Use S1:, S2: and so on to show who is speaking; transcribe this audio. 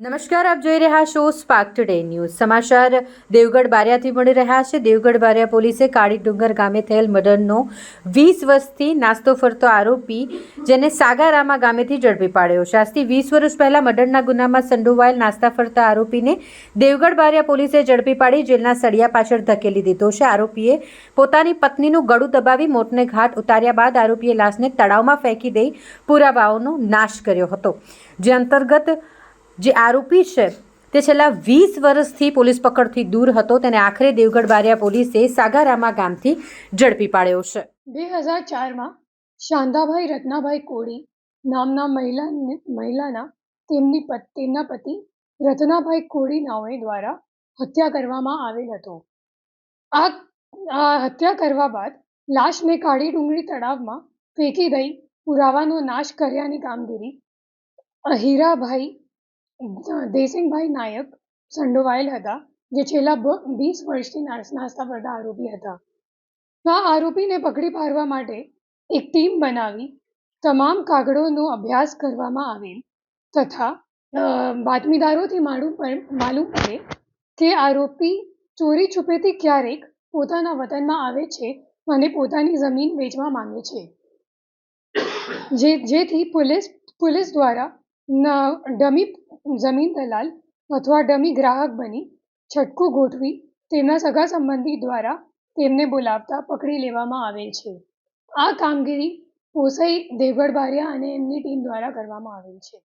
S1: નમસ્કાર, આપ જોઈ રહ્યા છો સ્પાર્ક ટુડે ન્યૂઝ. સમાચાર દેવગઢ બારિયાથી મળી રહ્યા છે. દેવગઢ બારિયા પોલીસે કાળી ડુંગર ગામે થયેલ મર્ડરનો 20 વર્ષથી નાસ્તો ફરતો આરોપી જેને સાગારામા ગામેથી ઝડપી પાડ્યો છે. આજથી 20 વર્ષ પહેલા મર્ડરના ગુનામાં સંડોવાયેલ નાસ્તા ફરતા આરોપીને દેવગઢ બારિયા પોલીસે ઝડપી પાડી જેલના સળિયા પાછળ ધકેલી દીધો છે. આરોપીએ પોતાની પત્નીનું ગળું દબાવી મોતને ઘાટ ઉતાર્યા બાદ આરોપીએ લાશને તળાવમાં ફેંકી દઈ પુરાવાઓનો નાશ કર્યો હતો. જે અંતર્ગત જે આરોપી છે તે છેલ્લા 20 વર્ષથી પોલીસ પકડથી દૂર હતો. તેને આખરે દેવગઢ બારિયા પોલીસે સાગારામા ગામથી ઝડપી પાડ્યો છે.
S2: 2004માં શાંતાભાઈ રત્નાભાઈ કોળી નામના મહિલાના તેમના પતિ રત્નાભાઈ કોળી નાઓએ દ્વારા હત્યા કરવામાં આવેલ હતો. આ હત્યા કરવા બાદ લાશને કાળી ડુંગરી તળાવમાં ફેંકી દઈ પુરાવાનો નાશ કર્યાની કામગીરી હીરાભાઈ દેસિંગભાઈ નાયક સંડોવાયેલ હતા, જે છેલ્લા 20 વર્ષથી નાસ્તા ફરતા આરોપી હતા. આ આરોપીને પકડી પાડવા માટે એક ટીમ બનાવી તમામ કાગળોનો અભ્યાસ કરવામાં આવેલ તથા બાતમીદારોથી માલુમ પડે કે આરોપી ચોરી છુપેથી ક્યારેક પોતાના વતનમાં આવે છે અને પોતાની જમીન વેચવા માંગે છે, જેથી પોલીસ દ્વારા ડમી જમીન દલાલ અથવા ડમી ગ્રાહક બની છટકું ગોઠવી તેમના સગા સંબંધી દ્વારા તેમને બોલાવતા પકડી લેવામાં આવેલ છે. આ કામગીરી પોસઈ દેવગઢ બારિયા અને એમની ટીમ દ્વારા કરવામાં આવેલ છે.